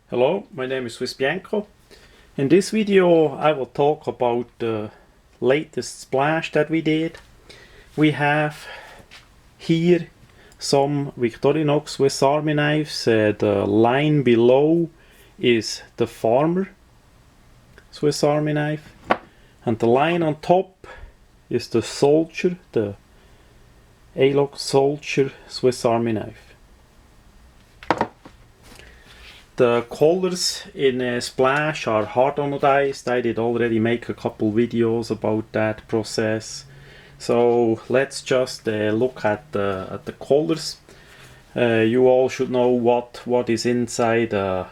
Hello, my name is swissbianco. In this video I will talk about the latest splash that we did. We have here some Victorinox Swiss Army knives. The line below is the Farmer Swiss Army knife, and the line on top is the Soldier, the alox Soldier Swiss Army knife. The colors in Splash are hard anodized. I did already make a couple videos about that process. So let's just look at the colors. You all should know what is inside a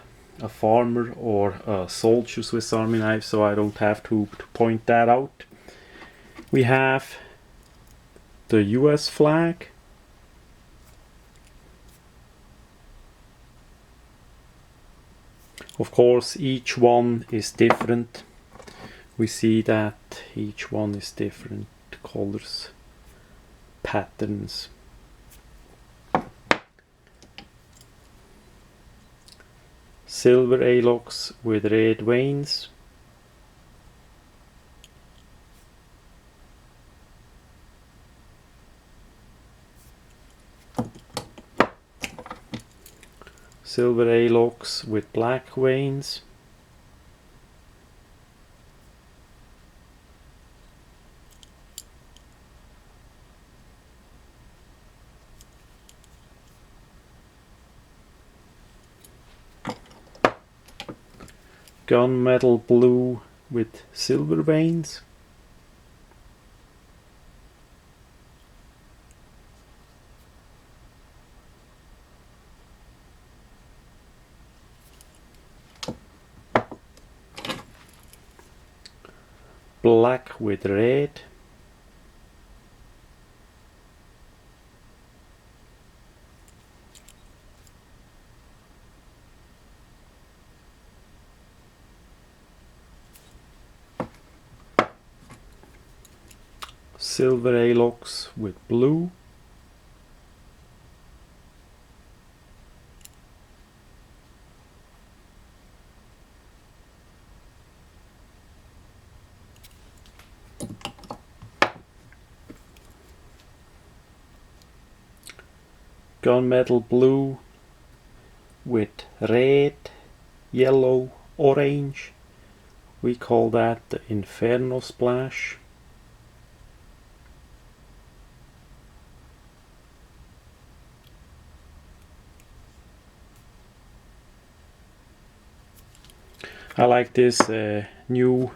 Farmer or a Soldier Swiss Army knife, so I don't have to point that out. We have the US flag. Of course, each one is different. We see that each one is different colors, patterns. Silver alox with red veins. Silver alox with black veins. Gunmetal blue with silver veins. Black with red. Silver alox with blue. Gunmetal blue with red, yellow, orange. We call that the Inferno splash. I like this new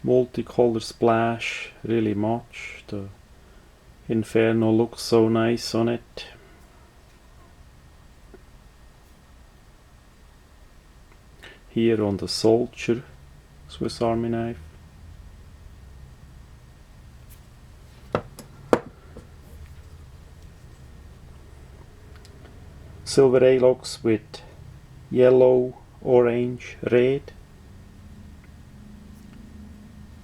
multicolor splash really much. The Inferno looks so nice on it. Here on the Soldier Swiss Army knife. Silver alox with yellow, orange, red.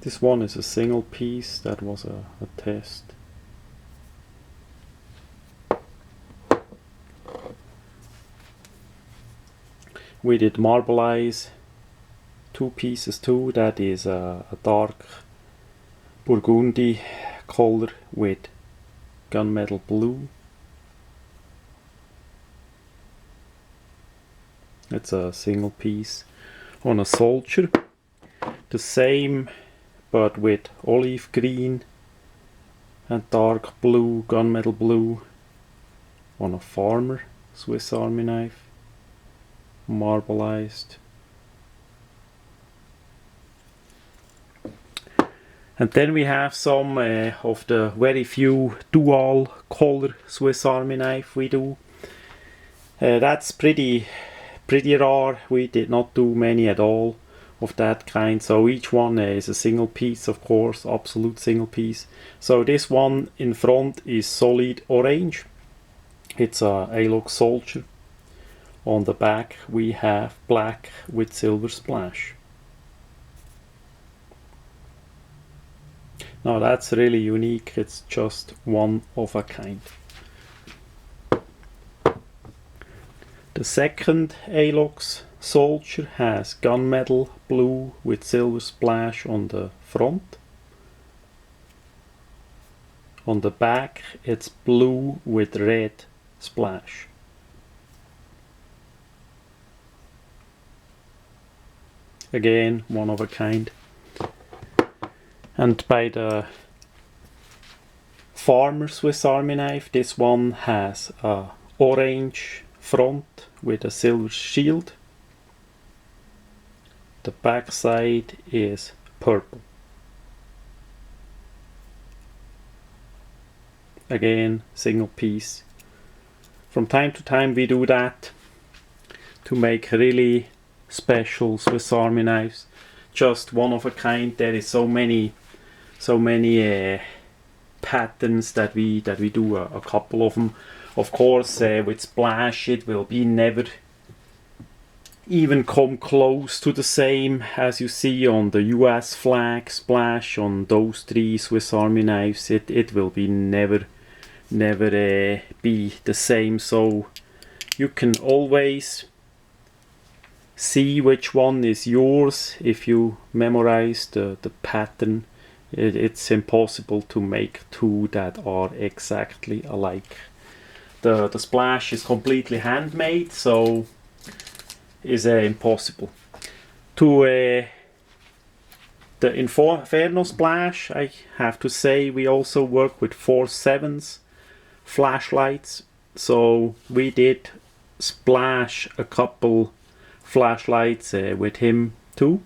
This one is a single piece, that was a test. We did marbleize, 2 pieces too. That is a dark burgundy color with gunmetal blue. It's a single piece. On a Soldier, the same but with olive green and dark blue, gunmetal blue. On a Farmer Swiss Army knife, marbleized. And then we have some of the very few dual color Swiss Army knife we do. That's pretty rare. We did not do many at all of that kind, so each one is a single piece, of course, absolute single piece. So this one in front is solid orange. It's a alox Soldier. On the back we have black with silver splash. Now that's really unique, it's just one of a kind. The second alox soldier has gunmetal blue with silver splash on the front. On the back it's blue with red splash. Again, one of a kind. And by the farmer Swiss Army knife, this one has a orange front with a silver shield. The back side is purple. Again, single piece. From time to time we do that to make really special Swiss Army knives. Just one of a kind. There is so many patterns that we do a couple of them. Of course, with splash it will be never even come close to the same as you see on the US flag splash on those three Swiss Army knives. It will be never be the same. So you can always see which one is yours if you memorize the pattern. It's impossible to make two that are exactly alike. The splash is completely handmade, so is impossible. To the Inferno splash, I have to say we also work with 4.7s flashlights, so we did splash a couple flashlights with him too.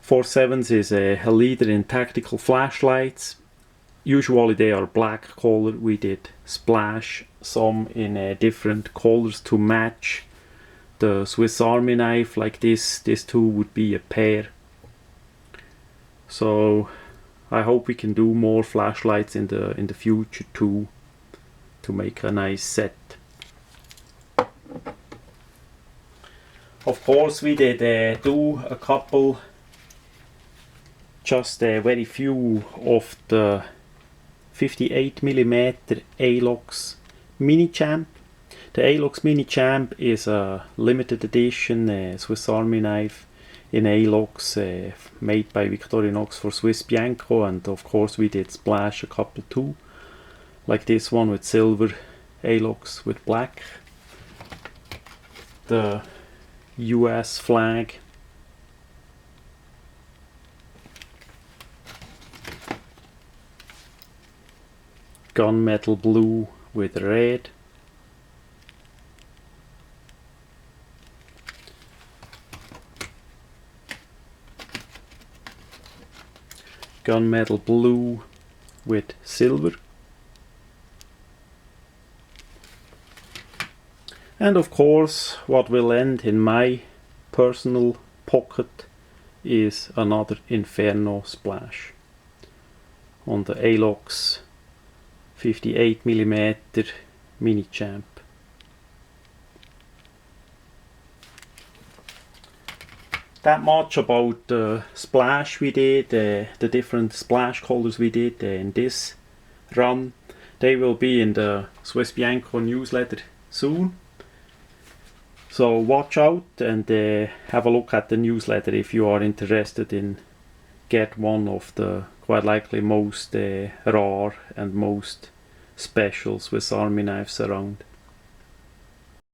4.7s is a leader in tactical flashlights. Usually they are black color. We did splash some in different colors to match the Swiss Army knife. Like this two would be a pair. So I hope we can do more flashlights in the future too, to make a nice set. Of course we did do a couple, just very few of the 58mm alox mini champ. The alox mini champ is a limited edition Swiss Army knife in alox made by Victorinox for swissbianco, and of course we did splash a couple too, like this one with silver alox with black. The US flag. Gunmetal blue with red. Gunmetal blue with silver. And of course, what will end in my personal pocket is another Inferno splash on the alox 58mm mini champ. That much about the splash we did, the different splash colors we did in this run. They will be in the swissbianco newsletter soon. So watch out and have a look at the newsletter if you are interested in get one of the quite likely most rare and most special Swiss Army knives around.